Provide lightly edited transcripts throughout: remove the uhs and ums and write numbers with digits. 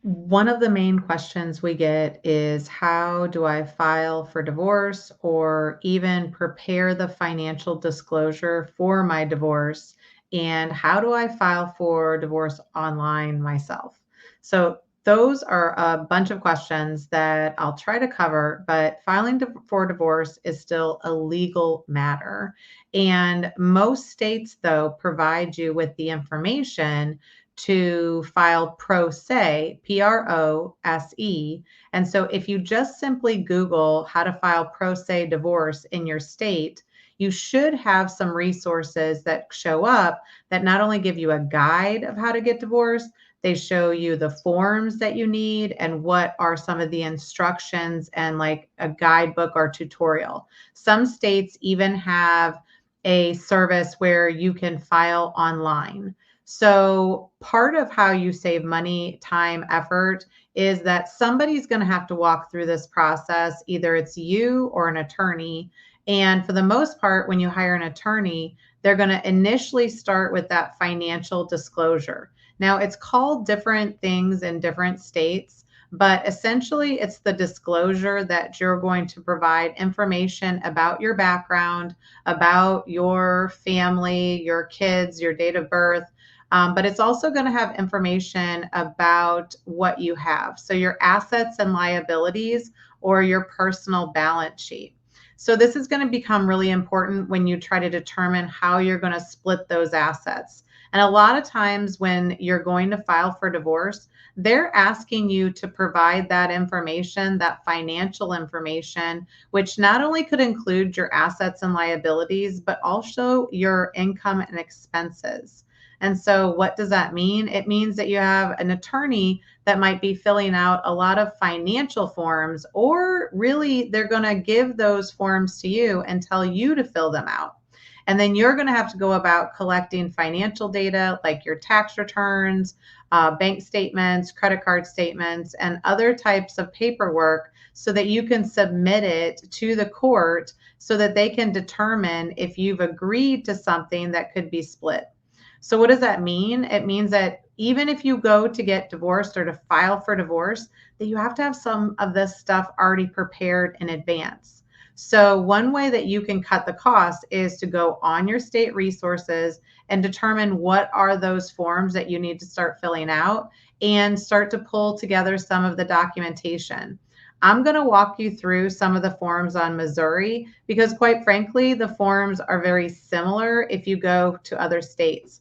One of the main questions we get is how do I file for divorce or even prepare the financial disclosure for my divorce? And how do I file for divorce online myself? So, those are a bunch of questions that I'll try to cover, but for divorce is still a legal matter. And most states, though, provide you with the information to file pro se, Prose. And so if you just simply Google how to file pro se divorce in your state, you should have some resources that show up that not only give you a guide of how to get divorced, they show you the forms that you need and what are some of the instructions and like a guidebook or tutorial. Some states even have a service where you can file online. So, part of how you save money, time, effort is that somebody's going to have to walk through this process. Either it's you or an attorney. And for the most part, when you hire an attorney, they're going to initially start with that financial disclosure. Now, it's called different things in different states, but essentially, it's the disclosure that you're going to provide information about your background, about your family, your kids, your date of birth, but it's also going to have information about what you have. So your assets and liabilities or your personal balance sheet. So this is going to become really important when you try to determine how you're going to split those assets. And a lot of times when you're going to file for divorce, they're asking you to provide that information, that financial information, which not only could include your assets and liabilities, but also your income and expenses. And so, what does that mean? It means that you have an attorney that might be filling out a lot of financial forms, or really, they're going to give those forms to you and tell you to fill them out. And then you're going to have to go about collecting financial data like your tax returns, bank statements, credit card statements, and other types of paperwork so that you can submit it to the court so that they can determine if you've agreed to something that could be split. So what does that mean? It means that even if you go to get divorced or to file for divorce, that you have to have some of this stuff already prepared in advance. So one way that you can cut the cost is to go on your state resources and determine what are those forms that you need to start filling out and start to pull together some of the documentation. I'm going to walk you through some of the forms on Missouri because, quite frankly, the forms are very similar if you go to other states.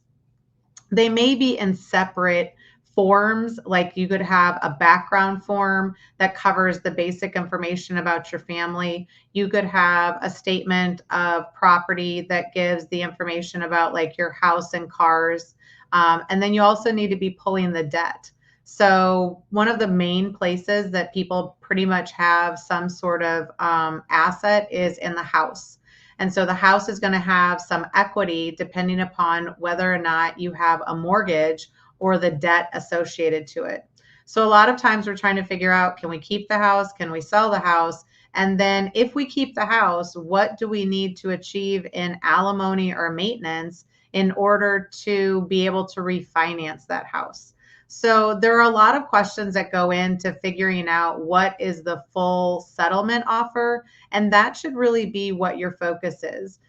They may be in separate forms, like you could have a background form that covers the basic information about your family. You could have a statement of property that gives the information about like your house and cars. And then you also need to be pulling the debt. So one of the main places that people pretty much have some sort of asset is in the house. And so the house is going to have some equity depending upon whether or not you have a mortgage or the debt associated to it. So a lot of times we're trying to figure out, can we keep the house? Can we sell the house? And then if we keep the house, what do we need to achieve in alimony or maintenance in order to be able to refinance that house? So there are a lot of questions that go into figuring out what is the full settlement offer. And that should really be what your focus is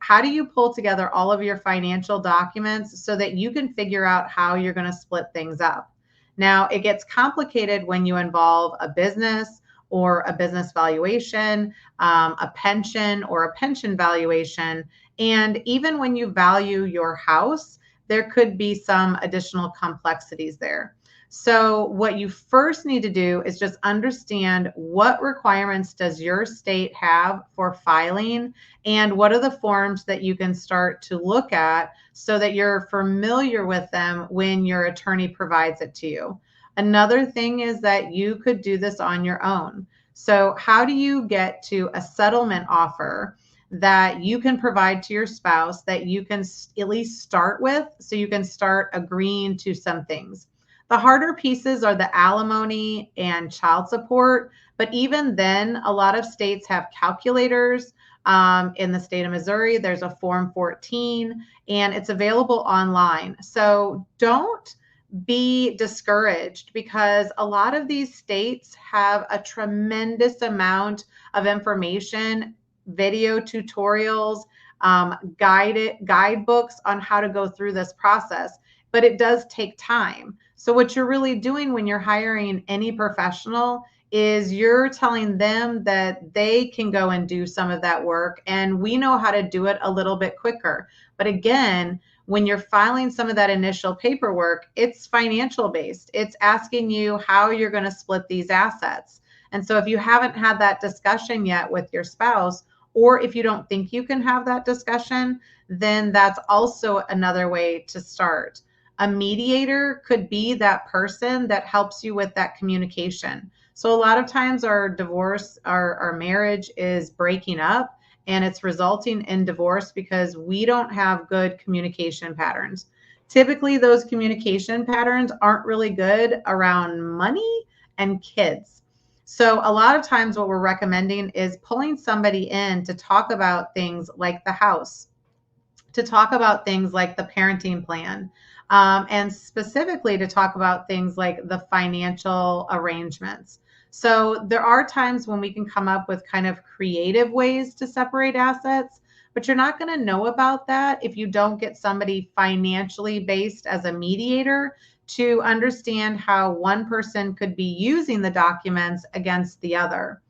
how do you pull together all of your financial documents so that you can figure out how you're going to split things up. Now, it gets complicated when you involve a business or a business valuation, a pension or a pension valuation. And even when you value your house, there could be some additional complexities there. So what you first need to do is just understand what requirements does your state have for filing and what are the forms that you can start to look at so that you're familiar with them when your attorney provides it to you. Another thing is that you could do this on your own. So how do you get to a settlement offer that you can provide to your spouse that you can at least start with so you can start agreeing to some things? The harder pieces are the alimony and child support, but even then, a lot of states have calculators. In the state of Missouri, there's a Form 14, and it's available online. So don't be discouraged, because a lot of these states have a tremendous amount of information, video tutorials, guidebooks on how to go through this process, but it does take time. So what you're really doing when you're hiring any professional is you're telling them that they can go and do some of that work, and we know how to do it a little bit quicker. But again, when you're filing some of that initial paperwork, it's financial based. It's asking you how you're going to split these assets. And so if you haven't had that discussion yet with your spouse, or if you don't think you can have that discussion, then that's also another way to start. A mediator could be that person that helps you with that communication. So a lot of times our divorce, our marriage is breaking up, and it's resulting in divorce because we don't have good communication patterns. Typically, those communication patterns aren't really good around money and kids. So a lot of times what we're recommending is pulling somebody in to talk about things like the house, to talk about things like the parenting plan, and specifically to talk about things like the financial arrangements. So there are times when we can come up with kind of creative ways to separate assets, but you're not going to know about that if you don't get somebody financially based as a mediator to understand how one person could be using the documents against the other.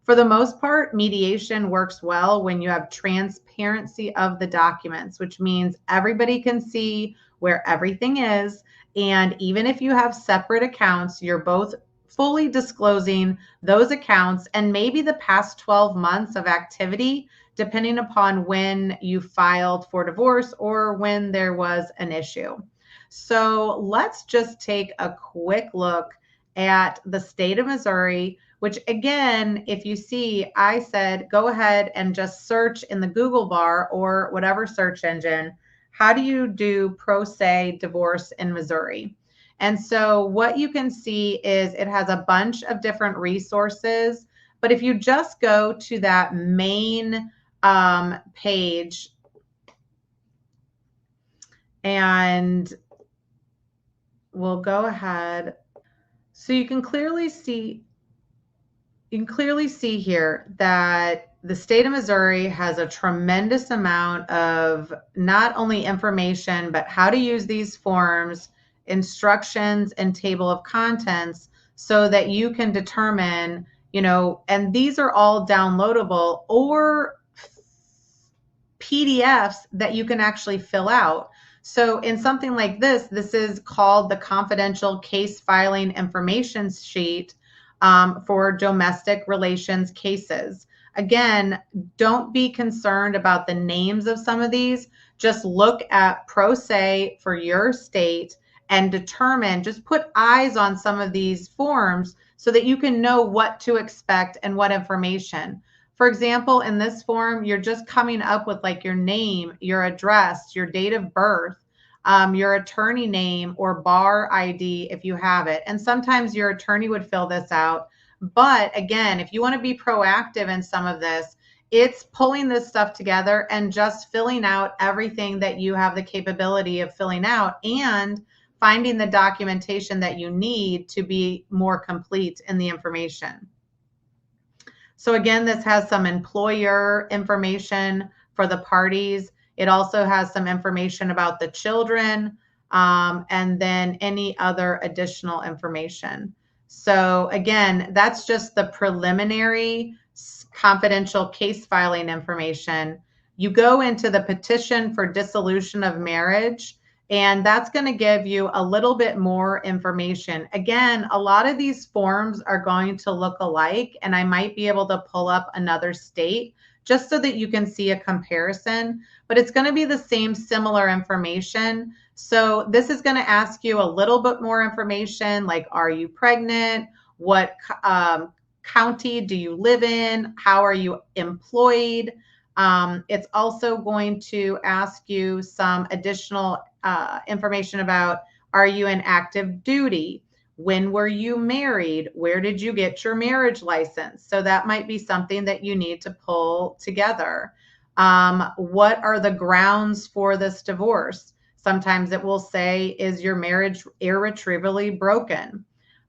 For the most part, mediation works well when you have transparency of the documents, which means everybody can see where everything is. And even if you have separate accounts, you're both fully disclosing those accounts and maybe the past 12 months of activity, depending upon when you filed for divorce or when there was an issue. So let's just take a quick look at the state of Missouri, which again, if you see, I said, go ahead and just search in the Google bar or whatever search engine, how do you do pro se divorce in Missouri? And so what you can see is it has a bunch of different resources, but if you just go to that main page, and we'll go ahead. So you can clearly see here that the state of Missouri has a tremendous amount of not only information, but how to use these forms, instructions, and table of contents so that you can determine, and these are all downloadable or PDFs that you can actually fill out. So in something like this is called the confidential case filing information sheet for domestic relations cases. Again, don't be concerned about the names of some of these. Just look at pro se for your state and determine, just put eyes on some of these forms so that you can know what to expect and what information. For example, in this form, you're just coming up with like your name, your address, your date of birth, your attorney name or bar ID if you have it. And sometimes your attorney would fill this out. But again, if you want to be proactive in some of this, it's pulling this stuff together and just filling out everything that you have the capability of filling out and finding the documentation that you need to be more complete in the information. So again, this has some employer information for the parties. It also has some information about the children, and then any other additional information. So again, that's just the preliminary confidential case filing information. You go into the petition for dissolution of marriage, and that's going to give you a little bit more information. Again, a lot of these forms are going to look alike, and I might be able to pull up another state just so that you can see a comparison, but it's going to be the same similar information. So this is going to ask you a little bit more information, like, are you pregnant? What county do you live in? How are you employed? It's also going to ask you some additional information about, are you in active duty? When were you married? Where did you get your marriage license? So that might be something that you need to pull together. What are the grounds for this divorce? Sometimes it will say, is your marriage irretrievably broken?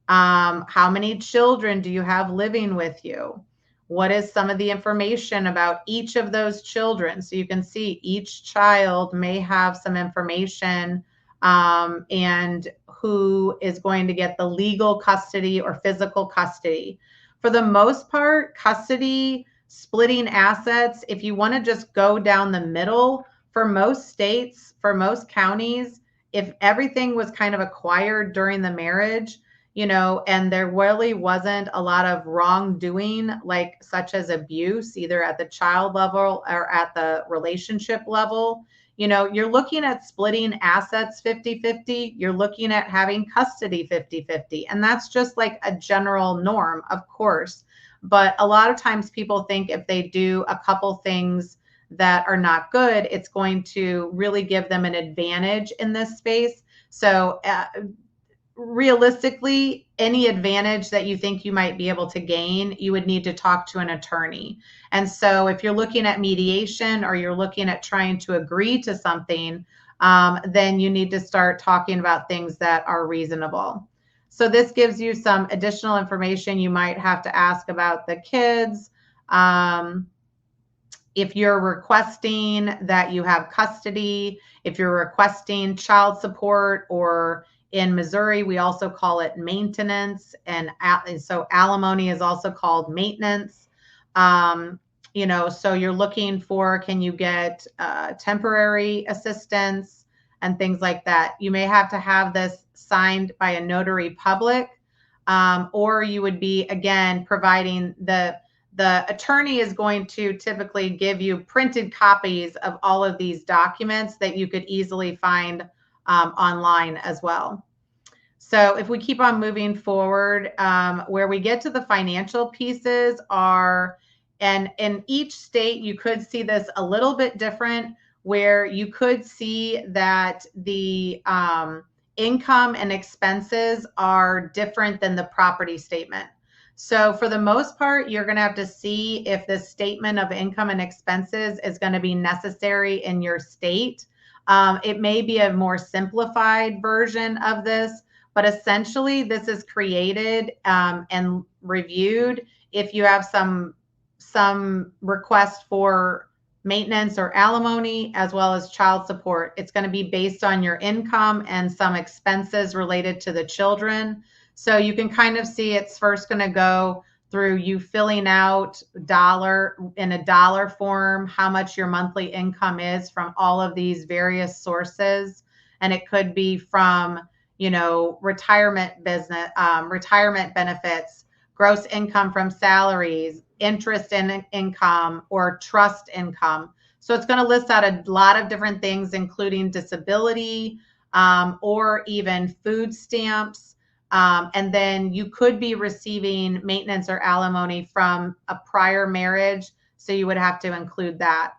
How many children do you have living with you? What is some of the information about each of those children? So you can see each child may have some information, and who is going to get the legal custody or physical custody. For the most part, custody, splitting assets, if you want to just go down the middle, for most states, for most counties, if everything was kind of acquired during the marriage, and there really wasn't a lot of wrongdoing, like such as abuse, either at the child level or at the relationship level, you're looking at splitting assets 50-50. You're looking at having custody 50-50. And that's just like a general norm, of course. But a lot of times people think if they do a couple things that are not good, it's going to really give them an advantage in this space. So, realistically, any advantage that you think you might be able to gain, you would need to talk to an attorney. And so if you're looking at mediation or you're looking at trying to agree to something, then you need to start talking about things that are reasonable. So this gives you some additional information you might have to ask about the kids. If you're requesting that you have custody, if you're requesting child support, or in Missouri, we also call it maintenance. And so alimony is also called maintenance. So you're looking for, can you get temporary assistance and things like that. You may have to have this signed by a notary public, or you would be, again, providing the attorney is going to typically give you printed copies of all of these documents that you could easily find online as well. So if we keep on moving forward, where we get to the financial pieces are, and in each state, you could see this a little bit different, where you could see that the income and expenses are different than the property statement. So for the most part, you're going to have to see if the statement of income and expenses is going to be necessary in your state. It may be a more simplified version of this, but essentially this is created and reviewed if you have some request for maintenance or alimony, as well as child support. It's going to be based on your income and some expenses related to the children. So you can kind of see it's first going to go through you filling out in a dollar form, how much your monthly income is from all of these various sources. And it could be from, retirement benefits, gross income from salaries, interest in income, or trust income. So it's going to list out a lot of different things, including disability, or even food stamps. And then you could be receiving maintenance or alimony from a prior marriage. So you would have to include that.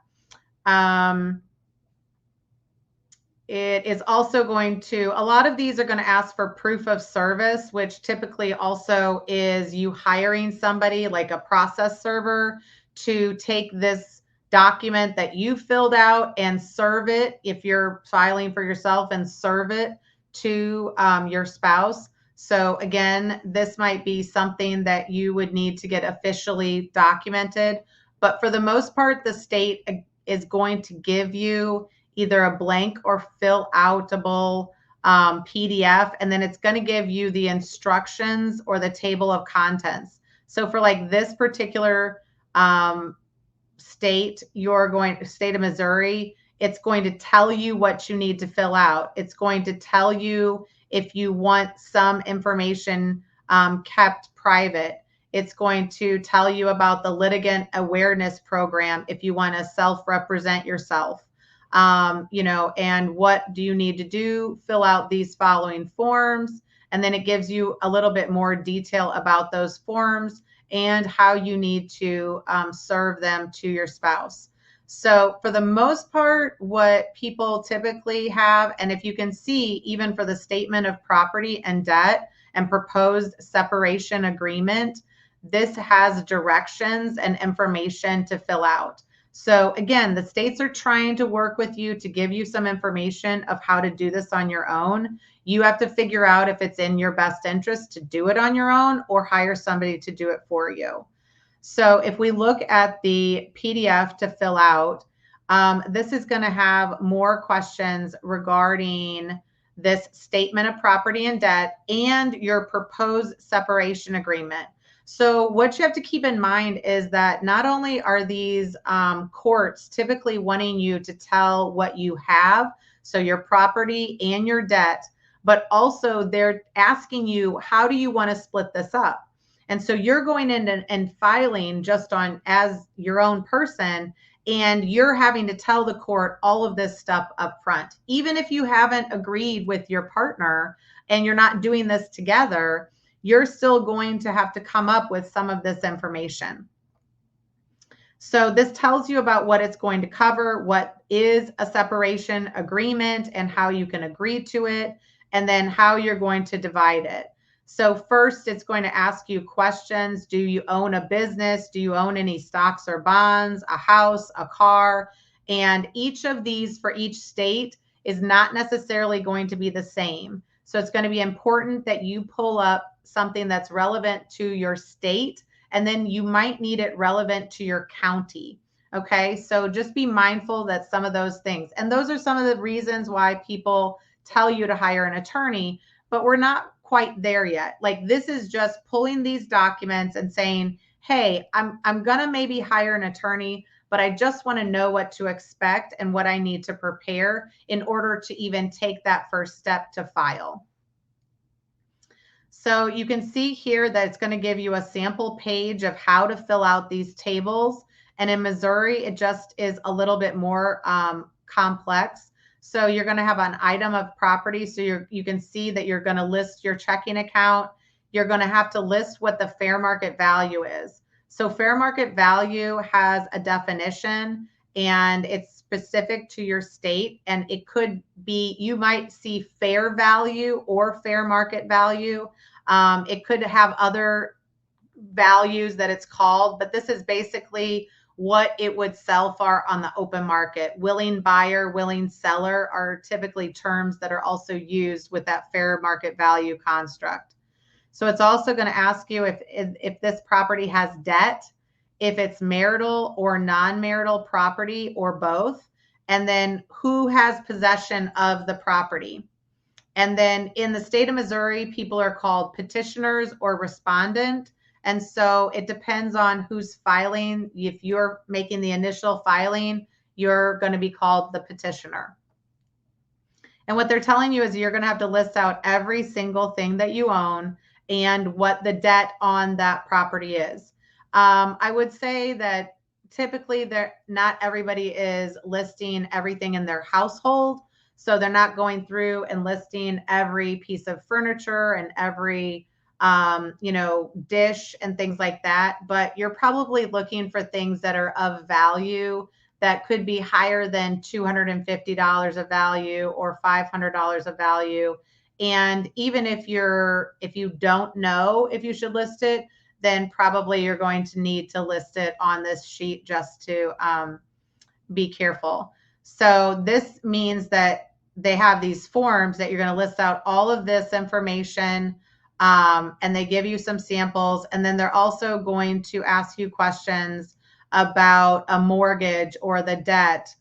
It is also going to, a lot of these are going to ask for proof of service, which typically also is you hiring somebody like a process server to take this document that you filled out and serve it, if you're filing for yourself, and serve it to your spouse. So again, this might be something that you would need to get officially documented. But for the most part, the state is going to give you either a blank or fill outable PDF, and then it's going to give you the instructions or the table of contents. So for like this particular state, state of Missouri, it's going to tell you what you need to fill out. It's going to tell you if you want some information kept private. It's going to tell you about the litigant awareness program if you want to self-represent yourself. And what do you need to do? Fill out these following forms. And then it gives you a little bit more detail about those forms and how you need to serve them to your spouse. So for the most part, what people typically have, and if you can see, even for the statement of property and debt and proposed separation agreement, this has directions and information to fill out. So again, the states are trying to work with you to give you some information of how to do this on your own. You have to figure out if it's in your best interest to do it on your own or hire somebody to do it for you. So if we look at the PDF to fill out, this is going to have more questions regarding this statement of property and debt and your proposed separation agreement. So what you have to keep in mind is that not only are these courts typically wanting you to tell what you have, so your property and your debt, but also they're asking you, how do you want to split this up? And so you're going in and filing just on as your own person, and you're having to tell the court all of this stuff up front. Even if you haven't agreed with your partner and you're not doing this together, you're still going to have to come up with some of this information. So this tells you about what it's going to cover, what is a separation agreement and how you can agree to it, and then how you're going to divide it. So first, it's going to ask you questions. Do you own a business? Do you own any stocks or bonds, a house, a car? And each of these for each state is not necessarily going to be the same. So it's going to be important that you pull up something that's relevant to your state, and then you might need it relevant to your county. Okay, so just be mindful that some of those things, and those are some of the reasons why people tell you to hire an attorney, but we're not quite there yet. Like, this is just pulling these documents and saying, hey, I'm gonna maybe hire an attorney, but I just want to know what to expect and what I need to prepare in order to even take that first step to file. So you can see here that it's going to give you a sample page of how to fill out these tables. And in Missouri, it just is a little bit more complex. So you're going to have an item of property. So you can see that you're going to list your checking account. You're going to have to list what the fair market value is. So fair market value has a definition, and it's specific to your state. And it could be, you might see fair value or fair market value. It could have other values that it's called, but this is basically what it would sell for on the open market. Willing buyer, willing seller are typically terms that are also used with that fair market value construct. So it's also going to ask you if this property has debt, if it's marital or non-marital property or both, and then who has possession of the property. And then in the state of Missouri, people are called petitioners or respondent. And so it depends on who's filing. If you're making the initial filing, you're going to be called the petitioner. And what they're telling you is you're going to have to list out every single thing that you own and what the debt on that property is. I would say that typically not everybody is listing everything in their household. So they're not going through and listing every piece of furniture and every dish and things like that. But you're probably looking for things that are of value that could be higher than $250 of value or $500 of value. And even if you don't know if you should list it, then probably you're going to need to list it on this sheet just to be careful. So this means that they have these forms that you're going to list out all of this information, and they give you some samples. And then they're also going to ask you questions about a mortgage or the debt.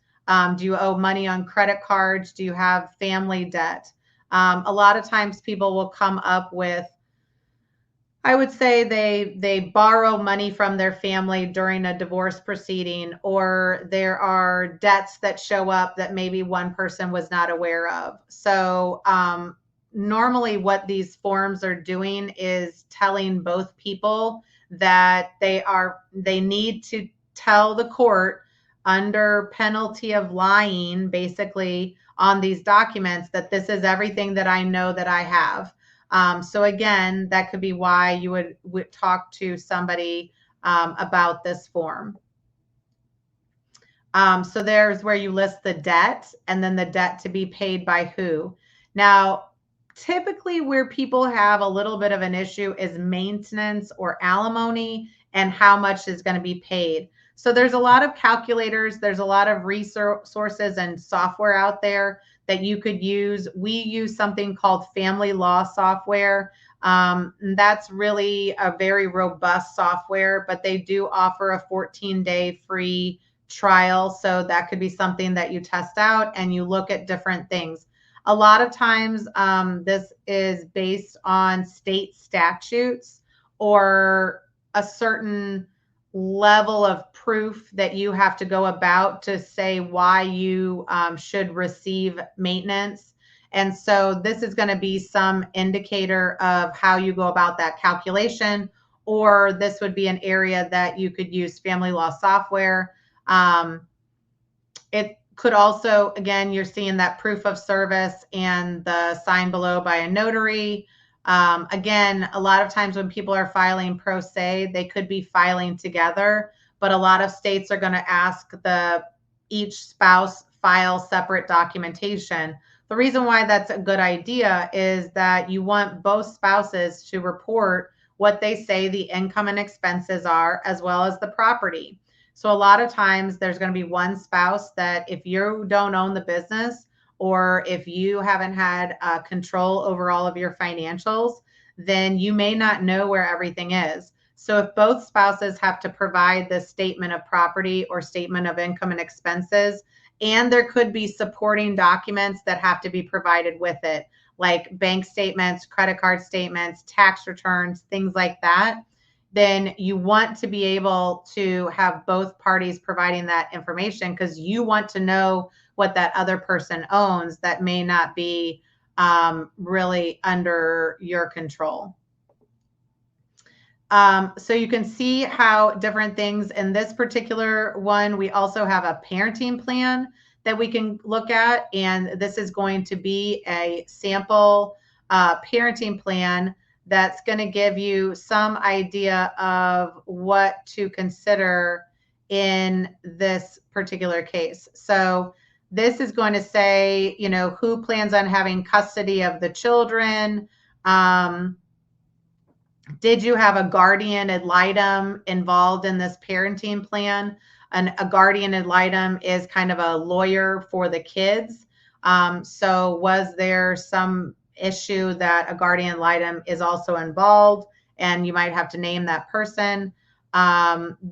Do you owe money on credit cards? Do you have family debt? A lot of times people will come up with, I would say they borrow money from their family during a divorce proceeding, or there are debts that show up that maybe one person was not aware of. So normally what these forms are doing is telling both people that they need to tell the court under penalty of lying, basically, on these documents, that this is everything that I know that I have. So again, that could be why you would talk to somebody about this form. So there's where you list the debt and then the debt to be paid by who. Now, typically where people have a little bit of an issue is maintenance or alimony and how much is going to be paid. So there's a lot of calculators, there's a lot of resources and software out there that you could use. We use something called family law software. That's really a very robust software, but they do offer a 14-day free trial. So that could be something that you test out and you look at different things. A lot of times, this is based on state statutes or a certain level of proof that you have to go about to say why you should receive maintenance. And so this is going to be some indicator of how you go about that calculation, or this would be an area that you could use family law software. It could also, again, you're seeing that proof of service and the sign below by a notary. Again, a lot of times when people are filing pro se, they could be filing together, but a lot of states are going to ask each spouse file separate documentation. The reason why that's a good idea is that you want both spouses to report what they say the income and expenses are, as well as the property. So a lot of times there's going to be one spouse that if you don't own the business, or if you haven't had control over all of your financials, then you may not know where everything is. So if both spouses have to provide the statement of property or statement of income and expenses, and there could be supporting documents that have to be provided with it, like bank statements, credit card statements, tax returns, things like that, then you want to be able to have both parties providing that information, because you want to know what that other person owns that may not be really under your control. So you can see how different things in this particular one, we also have a parenting plan that we can look at. And this is going to be a sample parenting plan that's going to give you some idea of what to consider in this particular case. So this is going to say, you know, who plans on having custody of the children? Did you have a guardian ad litem involved in this parenting plan? And a guardian ad litem is kind of a lawyer for the kids. So was there some issue that a guardian ad litem is also involved, and you might have to name that person?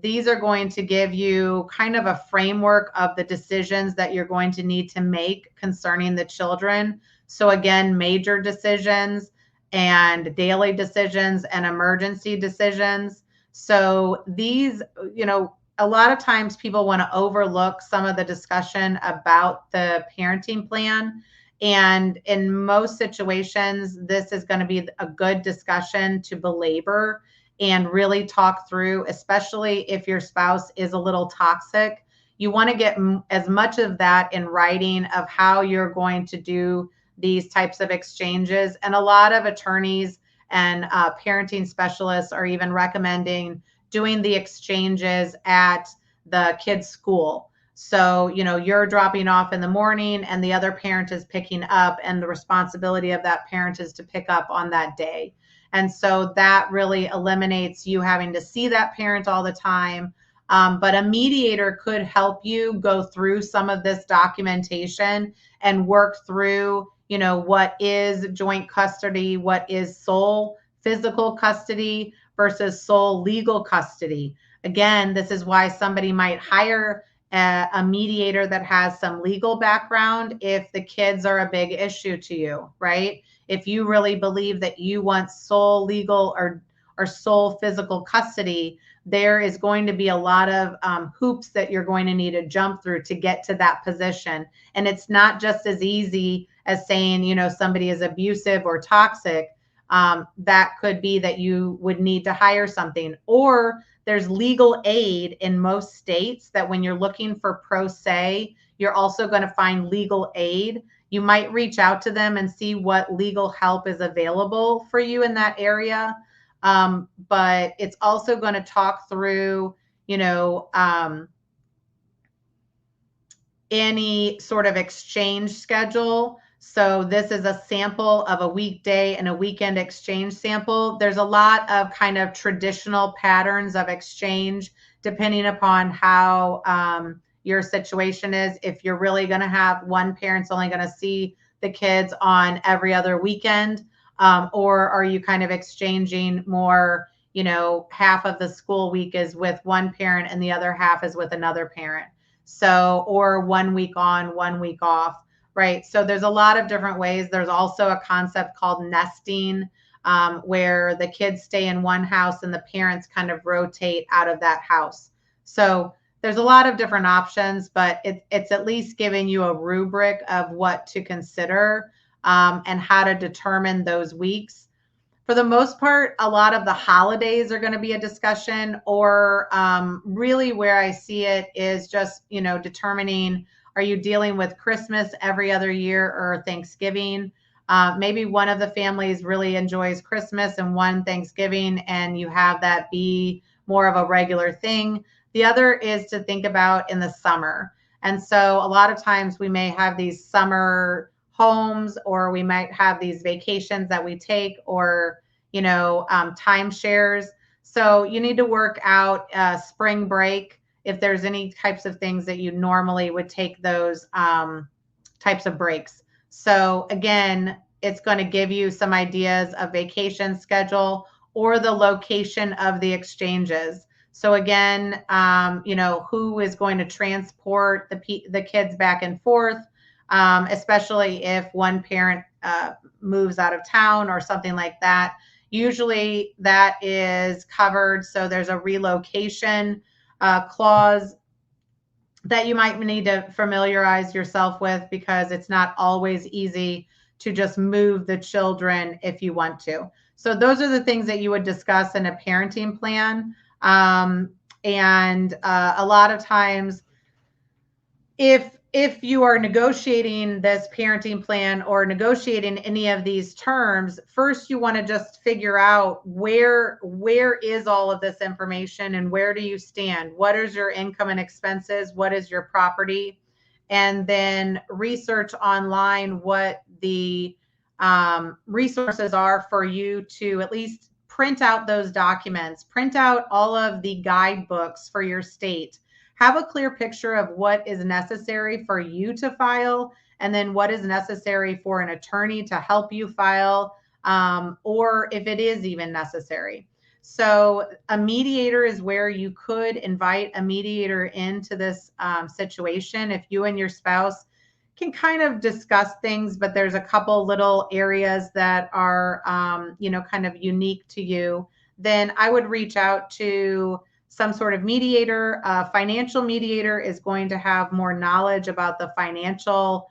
These are going to give you kind of a framework of the decisions that you're going to need to make concerning the children. So again, major decisions and daily decisions and emergency decisions. So these, you know, a lot of times people want to overlook some of the discussion about the parenting plan. And in most situations, this is going to be a good discussion to belabor and really talk through, especially if your spouse is a little toxic. You want to get as much of that in writing of how you're going to do these types of exchanges. And a lot of attorneys and parenting specialists are even recommending doing the exchanges at the kids' school. So, you know, you're dropping off in the morning and the other parent is picking up, and the responsibility of that parent is to pick up on that day. And so that really eliminates you having to see that parent all the time. But a mediator could help you go through some of this documentation and work through, you know, what is joint custody, what is sole physical custody versus sole legal custody. Again, this is why somebody might hire a mediator that has some legal background if the kids are a big issue to you, right? If you really believe that you want sole legal or sole physical custody, there is going to be a lot of hoops that you're going to need to jump through to get to that position. And it's not just as easy as saying, you know, somebody is abusive or toxic. That could be that you would need to hire something, or there's legal aid in most states that when you're looking for pro se, you're also going to find legal aid. You might reach out to them and see what legal help is available for you in that area. But it's also going to talk through, you know, any sort of exchange schedule. So this is a sample of a weekday and a weekend exchange sample. There's a lot of kind of traditional patterns of exchange depending upon how your situation is. If you're really going to have one parent's only going to see the kids on every other weekend, or are you kind of exchanging more, half of the school week is with one parent and the other half is with another parent. So, or 1 week on, 1 week off, right? So there's a lot of different ways. There's also a concept called nesting, where the kids stay in one house and the parents kind of rotate out of that house. So there's a lot of different options, but it's at least giving you a rubric of what to consider, and how to determine those weeks. For the most part, a lot of the holidays are going to be a discussion, or really where I see it is just, determining, are you dealing with Christmas every other year or Thanksgiving? Maybe one of the families really enjoys Christmas and one Thanksgiving, and you have that be more of a regular thing. The other is to think about in the summer. And so a lot of times we may have these summer homes, or we might have these vacations that we take, or, timeshares. So you need to work out spring break, if there's any types of things that you normally would take those types of breaks. So again, it's going to give you some ideas of vacation schedule or the location of the exchanges. So again, who is going to transport the kids back and forth, especially if one parent moves out of town or something like that. Usually that is covered. So there's a relocation clause that you might need to familiarize yourself with, because it's not always easy to just move the children if you want to. So those are the things that you would discuss in a parenting plan. And a lot of times, if you are negotiating this parenting plan or negotiating any of these terms, first you want to just figure out where is all of this information and where do you stand? What is your income and expenses? What is your property? And then research online what the resources are for you to at least print out those documents, print out all of the guidebooks for your state. Have a clear picture of what is necessary for you to file, and then what is necessary for an attorney to help you file, or if it is even necessary. So a mediator is where you could invite a mediator into this situation if you and your spouse can kind of discuss things, but there's a couple little areas that are, kind of unique to you. Then I would reach out to some sort of mediator. A financial mediator is going to have more knowledge about the financial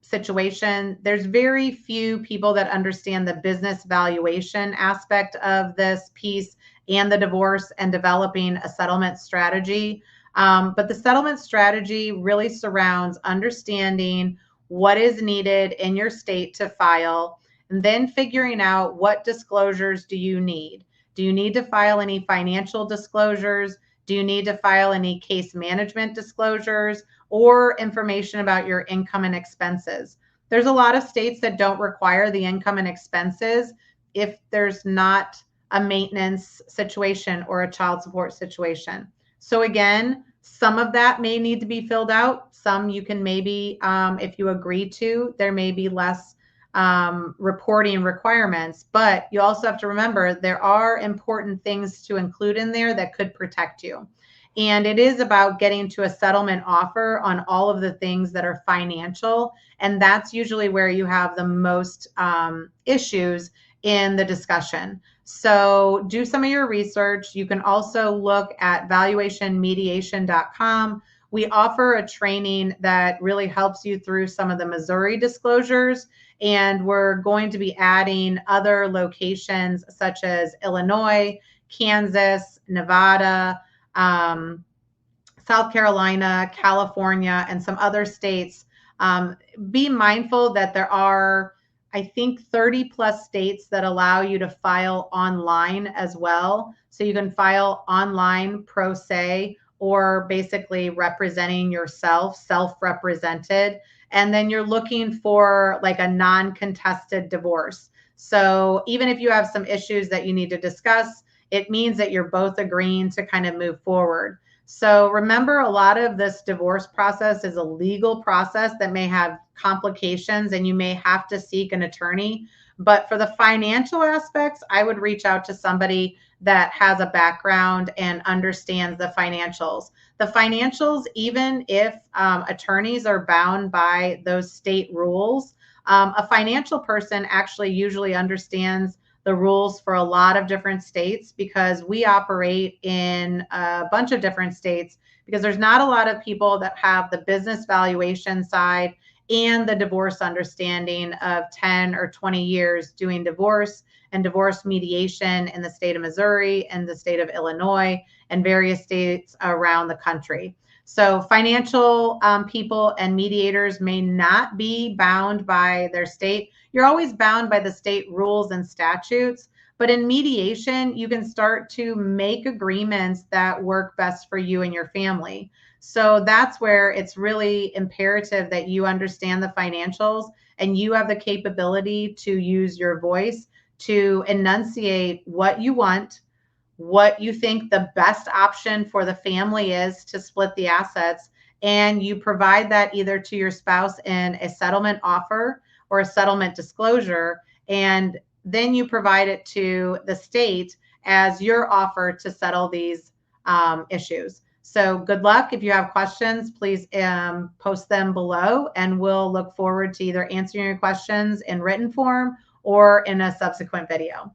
situation. There's very few people that understand the business valuation aspect of this piece and the divorce and developing a settlement strategy. But the settlement strategy really surrounds understanding what is needed in your state to file, and then figuring out what disclosures do you need. Do you need to file any financial disclosures? Do you need to file any case management disclosures or information about your income and expenses? There's a lot of states that don't require the income and expenses if there's not a maintenance situation or a child support situation. So again, some of that may need to be filled out. Some you can maybe, if you agree to, there may be less reporting requirements, but you also have to remember there are important things to include in there that could protect you. And it is about getting to a settlement offer on all of the things that are financial. And that's usually where you have the most issues in the discussion. So do some of your research. You can also look at valuationmediation.com. We offer a training that really helps you through some of the Missouri disclosures, and we're going to be adding other locations such as Illinois, Kansas, Nevada, South Carolina, California, and some other states. Be mindful that there are, I think, 30 plus states that allow you to file online as well. So you can file online pro se, or basically representing yourself, self-represented. And then you're looking for like a non-contested divorce. So even if you have some issues that you need to discuss, it means that you're both agreeing to kind of move forward. So remember, a lot of this divorce process is a legal process that may have complications and you may have to seek an attorney. But for the financial aspects, I would reach out to somebody that has a background and understands the financials. The financials, even if attorneys are bound by those state rules, a financial person actually usually understands the rules for a lot of different states, because we operate in a bunch of different states, because there's not a lot of people that have the business valuation side and the divorce understanding of 10 or 20 years doing divorce and divorce mediation in the state of Missouri and the state of Illinois and various states around the country. So financial people and mediators may not be bound by their state. You're always bound by the state rules and statutes, but in mediation, you can start to make agreements that work best for you and your family. So that's where it's really imperative that you understand the financials and you have the capability to use your voice to enunciate what you want, what you think the best option for the family is to split the assets, and you provide that either to your spouse in a settlement offer or a settlement disclosure, and then you provide it to the state as your offer to settle these issues. So good luck. If you have questions, please post them below, and we'll look forward to either answering your questions in written form or in a subsequent video.